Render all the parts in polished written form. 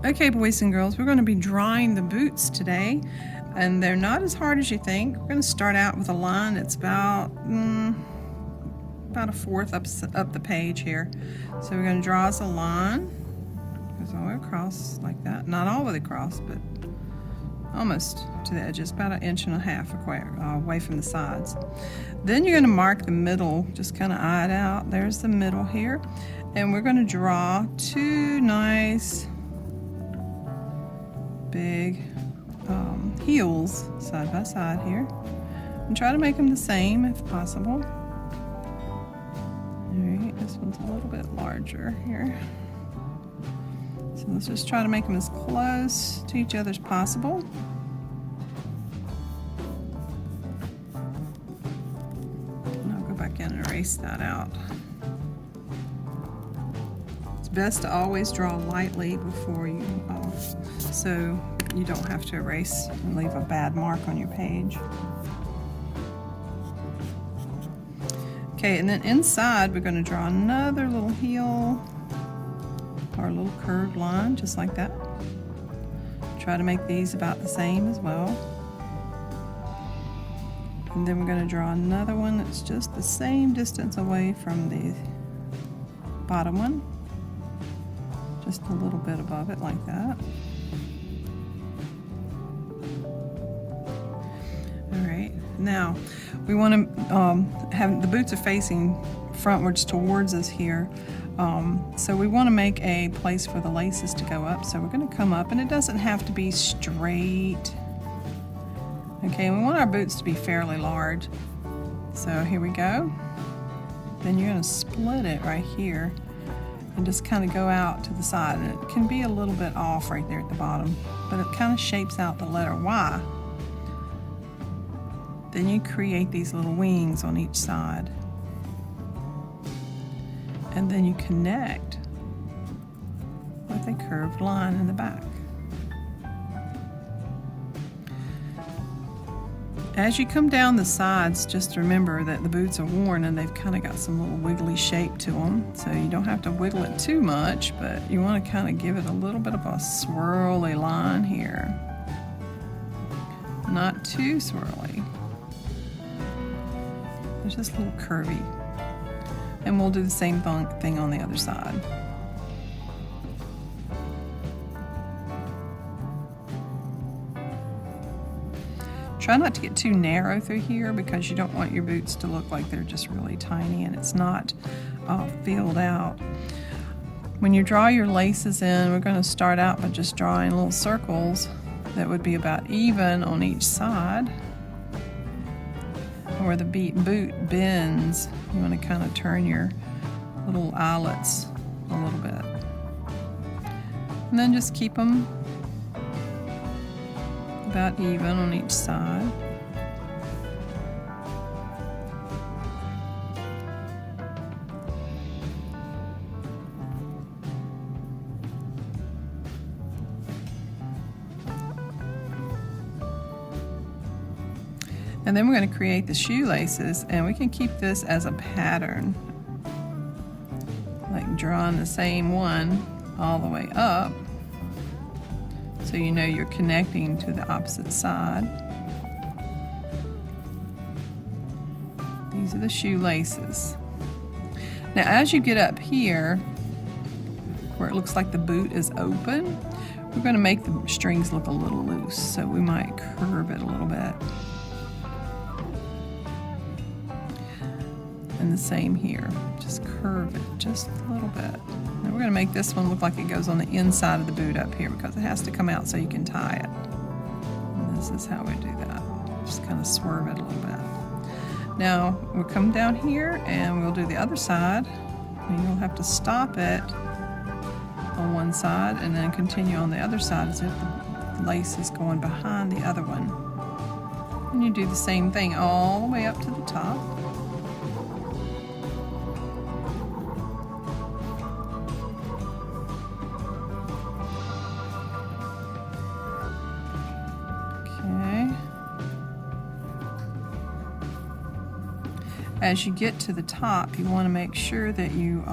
Okay, boys and girls, we're going to be drawing the boots today, and they're not as hard as you think. We're going to start out with a line that's about a fourth up the page here. So we're going to draw us a line, goes all the way across like that. Not all the way across, but almost to the edges, about 1.5 inches away from the sides. Then you're going to mark the middle, just kind of eye it out. There's the middle here, and we're going to draw two nice big heels side by side here, and try to make them the same if possible. Alright, this one's a little bit larger here, so let's just try to make them as close to each other as possible. And I'll go back in and erase that out. It's best to always draw lightly before you so you don't have to erase and leave a bad mark on your page. Okay, and then inside we're going to draw another little heel or a little curved line just like that. Try to make these about the same as well. And then we're going to draw another one that's just the same distance away from the bottom one. Just a little bit above it like that. Alright, now we want to have the boots are facing frontwards towards us here. So we want to make a place for the laces to go up. So we're going to come up, and it doesn't have to be straight. Okay, we want our boots to be fairly large. So here we go. Then you're going to split it right here and just kind of go out to the side. And it can be a little bit off right there at the bottom, but it kind of shapes out the letter Y. Then you create these little wings on each side. And then you connect with a curved line in the back. As you come down the sides, just remember that the boots are worn and they've kind of got some little wiggly shape to them. So you don't have to wiggle it too much, but you want to kind of give it a little bit of a swirly line here. Not too swirly. It's just a little curvy. And we'll do the same thing on the other side. Try not to get too narrow through here because you don't want your boots to look like they're just really tiny and it's not filled out. When you draw your laces in, we're going to start out by just drawing little circles that would be about even on each side. Where the boot bends, you want to kind of turn your little eyelets a little bit. And then just keep them about even on each side. And then we're going to create the shoelaces, and we can keep this as a pattern, like drawing the same one all the way up, so you know you're connecting to the opposite side. These are the shoelaces. Now as you get up here, where it looks like the boot is open, we're going to make the strings look a little loose, so we might curve it a little bit. And the same here, just curve it just a little bit. Now we're going to make this one look like it goes on the inside of the boot up here because it has to come out so you can tie it. And this is how we do that. Just kind of swerve it a little bit. Now we'll come down here and we'll do the other side. And you'll have to stop it on one side and then continue on the other side as if the lace is going behind the other one. And you do the same thing all the way up to the top. As you get to the top, you want to make sure that you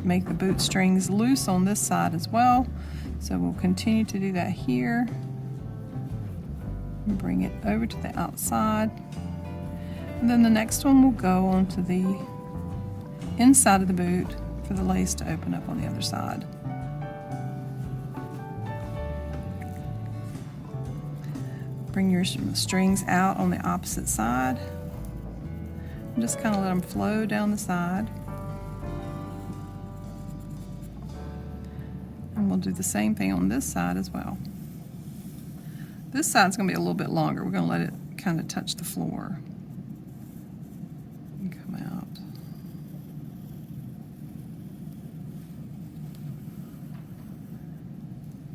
make the boot strings loose on this side as well, So we'll continue to do that here. And bring it over to the outside. And then the next one will go onto the inside of the boot for the lace to open up on the other side. Bring your strings out on the opposite side. And just kind of let them flow down the side. And we'll do the same thing on this side as well. This side's going to be a little bit longer. We're going to let it kind of touch the floor. And come out.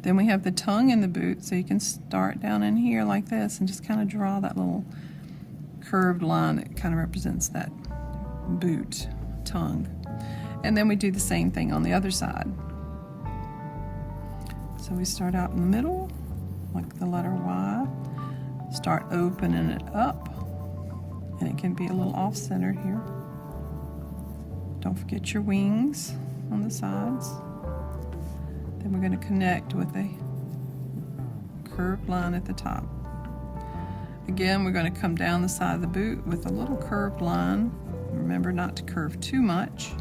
Then we have the tongue in the boot, so you can start down in here like this and just kind of draw that little curved line that kind of represents that boot tongue. And then we do the same thing on the other side. So we start out in the middle, like the letter Y, start opening it up, and it can be a little off-center here. Don't forget your wings on the sides. Then we're going to connect with a curved line at the top. Again, we're going to come down the side of the boot with a little curved line. Remember not to curve too much.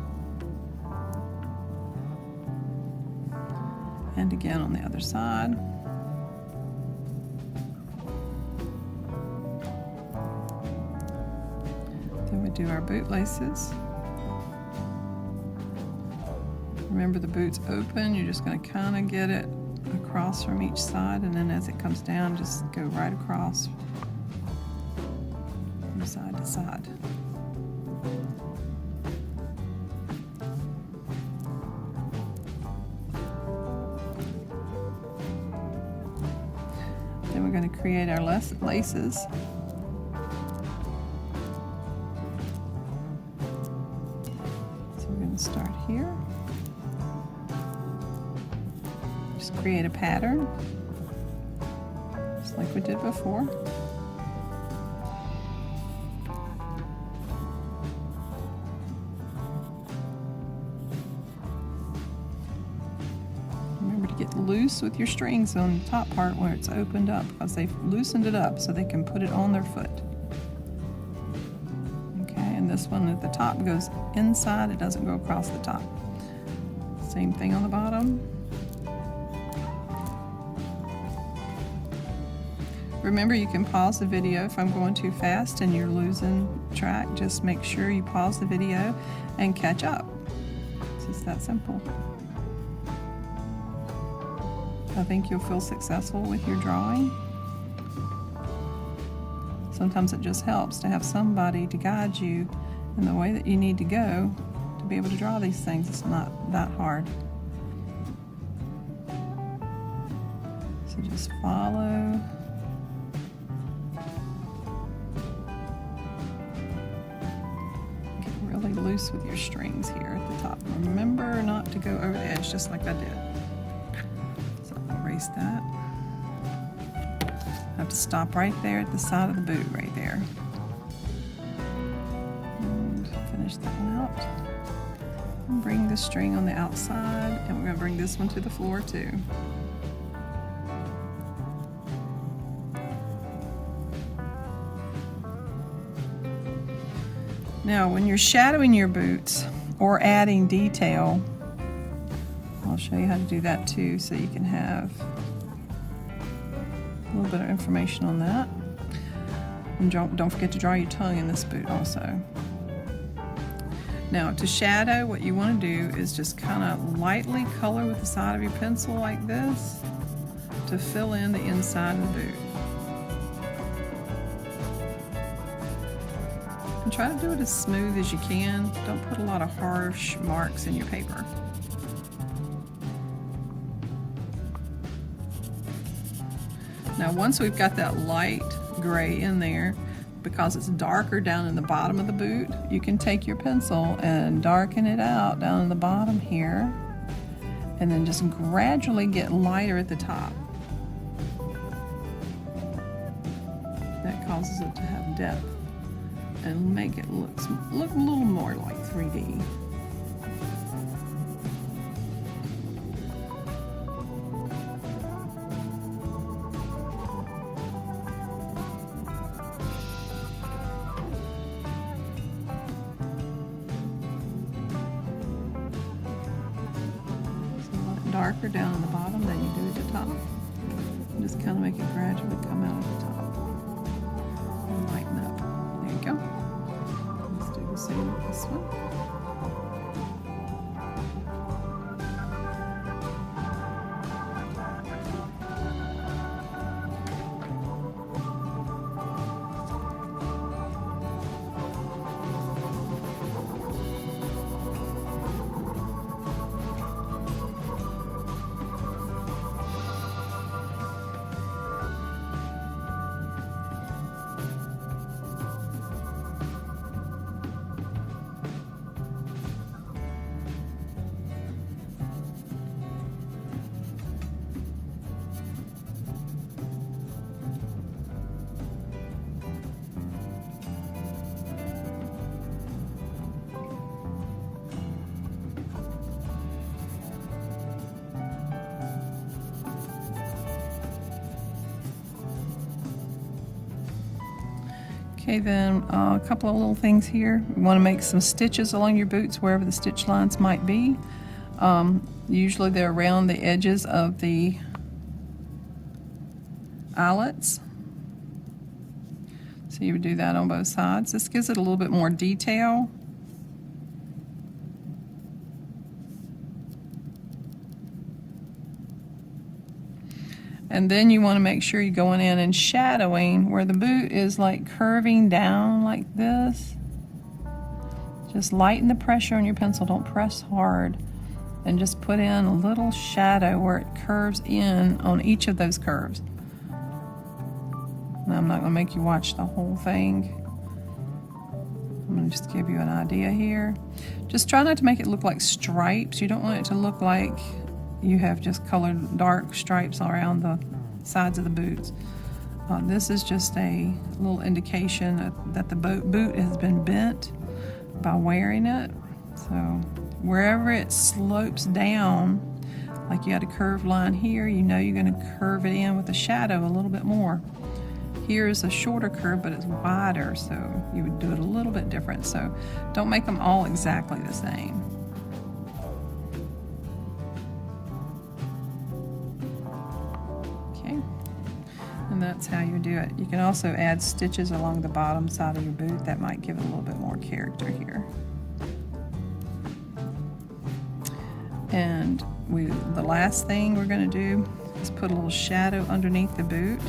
And again on the other side. Then we do our boot laces. Remember the boot's open, you're just going to kind of get it across from each side, and then as it comes down, just go right across from side to side. Then we're going to create our laces. So we're going to start here. Just create a pattern, just like we did before. Remember to get loose with your strings on the top part where it's opened up, because they've loosened it up so they can put it on their foot. Okay, and this one at the top goes inside, it doesn't go across the top. Same thing on the bottom. Remember, you can pause the video if I'm going too fast and you're losing track. Just make sure you pause the video and catch up. It's just that simple. I think you'll feel successful with your drawing. Sometimes it just helps to have somebody to guide you in the way that you need to go to be able to draw these things. It's not that hard. So just follow. Loose with your strings here at the top. Remember not to go over the edge, just like I did. So I'll erase that. I have to stop right there at the side of the boot, right there. And finish that one out. And bring the string on the outside, and we're going to bring this one to the floor too. Now, when you're shadowing your boots or adding detail, I'll show you how to do that too, so you can have a little bit of information on that. And don't forget to draw your tongue in this boot also. Now, to shadow, what you want to do is just kind of lightly color with the side of your pencil like this to fill in the inside of the boot. And try to do it as smooth as you can. Don't put a lot of harsh marks in your paper. Now, once we've got that light gray in there, because it's darker down in the bottom of the boot, you can take your pencil and darken it out down in the bottom here, and then just gradually get lighter at the top. That causes it to have depth and make it look a little more like 3D. darker down in the bottom than you do at the top. And just kind of make it gradually come out at the top. And lighten up. There you go. Let's do the same with this one. Okay, then a couple of little things here. You want to make some stitches along your boots wherever the stitch lines might be. Usually they're around the edges of the eyelets. So you would do that on both sides. This gives it a little bit more detail. And then you want to make sure you're going in and shadowing where the boot is like curving down like this. Just lighten the pressure on your pencil, don't press hard. And just put in a little shadow where it curves in on each of those curves. Now, I'm not going to make you watch the whole thing. I'm going to just give you an idea here. Just try not to make it look like stripes. You don't want it to look like you have just colored dark stripes around the sides of the boots. This is just a little indication that the boot has been bent by wearing it. So wherever it slopes down, like you had a curved line here, you know you're going to curve it in with a shadow a little bit more. Here is a shorter curve, but it's wider, so you would do it a little bit different. So don't make them all exactly the same. And that's how you do it. You can also add stitches along the bottom side of your boot. That might give it a little bit more character here. And the last thing we're going to do is put a little shadow underneath the boot.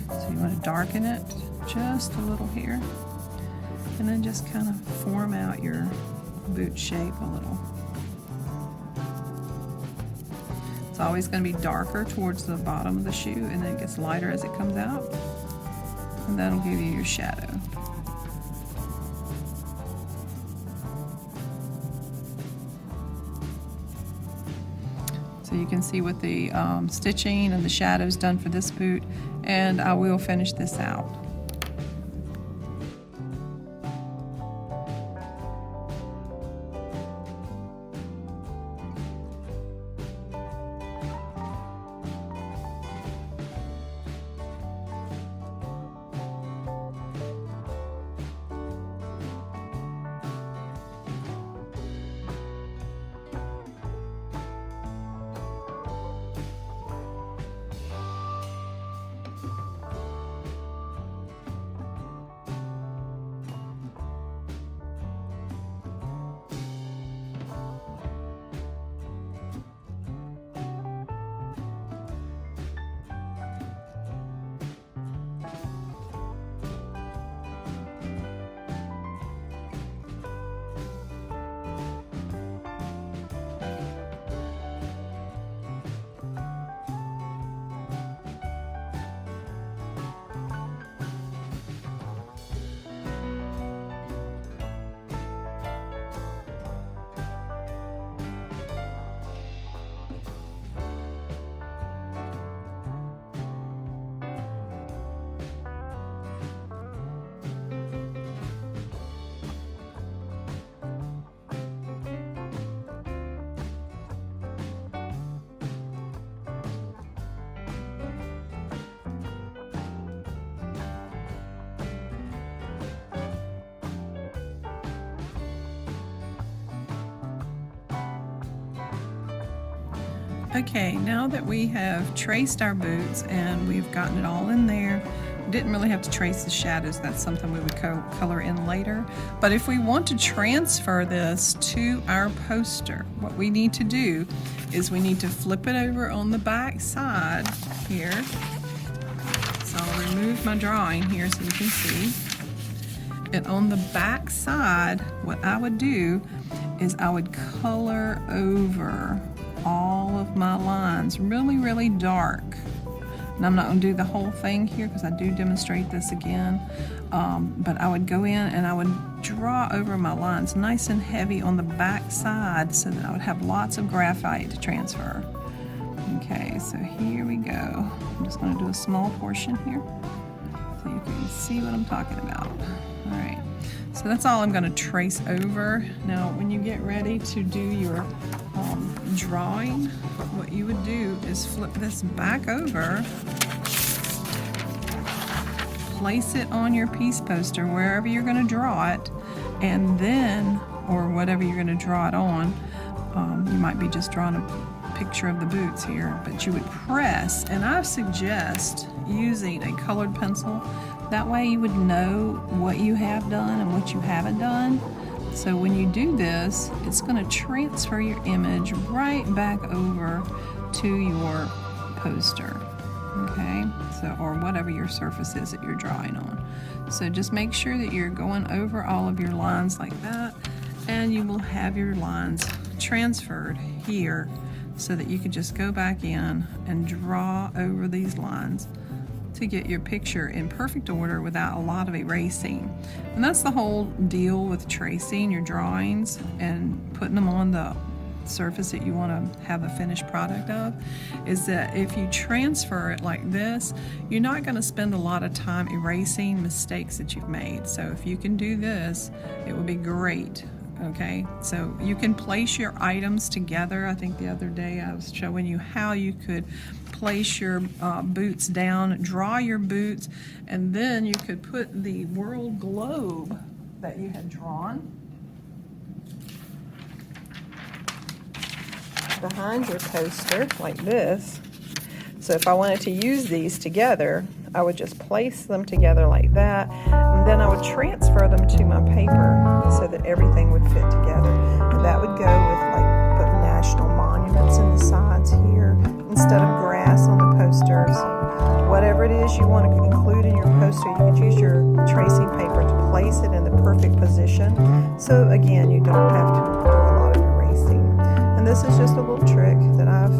So you want to darken it just a little here. And then just kind of form out your boot shape a little. It's always going to be darker towards the bottom of the shoe, and then it gets lighter as it comes out. And that'll give you your shadow. So you can see what the stitching and the shadows done for this boot, and I will finish this out. Okay, now that we have traced our boots and we've gotten it all in there, we didn't really have to trace the shadows. That's something we would color in later. But if we want to transfer this to our poster, what we need to do is we need to flip it over on the back side here. So I'll remove my drawing here so you can see. And on the back side, what I would do is I would color over all of my lines really, really dark. And I'm not going to do the whole thing here because I do demonstrate this again. But I would go in and I would draw over my lines nice and heavy on the back side so that I would have lots of graphite to transfer. Okay, so here we go. I'm just going to do a small portion here so you can see what I'm talking about. All right, so that's all I'm going to trace over. Now, when you get ready to do your drawing, what you would do is flip this back over, place it on your piece poster wherever you're going to draw it, and then, or whatever you're going to draw it on, you might be just drawing a picture of the boots here, but you would press, and I suggest using a colored pencil. That way you would know what you have done and what you haven't done. So when you do this, it's going to transfer your image right back over to your poster, okay? So, or whatever your surface is that you're drawing on. So just make sure that you're going over all of your lines like that, and you will have your lines transferred here so that you can just go back in and draw over these lines to get your picture in perfect order without a lot of erasing. And that's the whole deal with tracing your drawings and putting them on the surface that you want to have a finished product of, is that if you transfer it like this, you're not going to spend a lot of time erasing mistakes that you've made. So if you can do this, it would be great. Okay, so you can place your items together. I think the other day I was showing you how you could place your boots down, draw your boots, and then you could put the world globe that you had drawn behind your poster like this. So if I wanted to use these together, I would just place them together like that, and then I would transfer them to my paper so that everything would fit together. And that would go with like putting national monuments in the sides here instead of grass on the poster. So whatever it is you want to include in your poster, you could use your tracing paper to place it in the perfect position. So again, you don't have to do a lot of erasing. And this is just a little trick that I've